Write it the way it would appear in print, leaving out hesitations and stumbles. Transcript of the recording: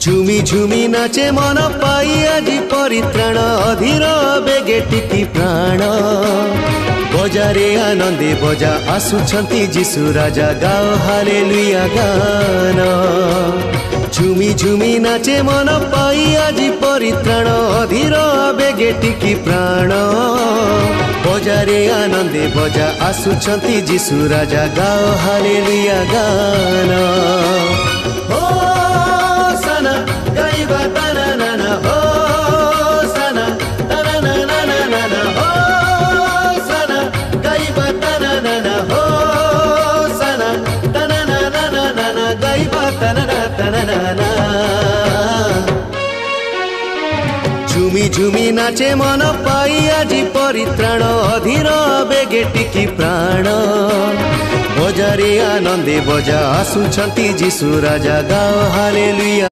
झुमी झुमी नाचे मन पाई आजी परित्राण अधीर बेगे टिकी प्राण बजारे आनंदे बजा आसुछंती जीशु राजा गाओ हालेलुया गान। झुमी झुमी नाचे मन पाई आजी परित्राण अधीर बेगे टिकी प्राण बजारे आनंदे बजा आसुछंती जीशु राजा गाओ हालेलुया गान। गाइबा तना नाना हो सना तना नाना नाना हो सना गाइबा तना नाना हो सना तना नाना नाना गाइबा तना नाना। झुमी झुमी नाचे मन पाई आजी परित्राण अधीर बेगे टिकी प्राण बजारे आनंदे बजा आसुछंती जीशु राजा गाओ हालेलुया।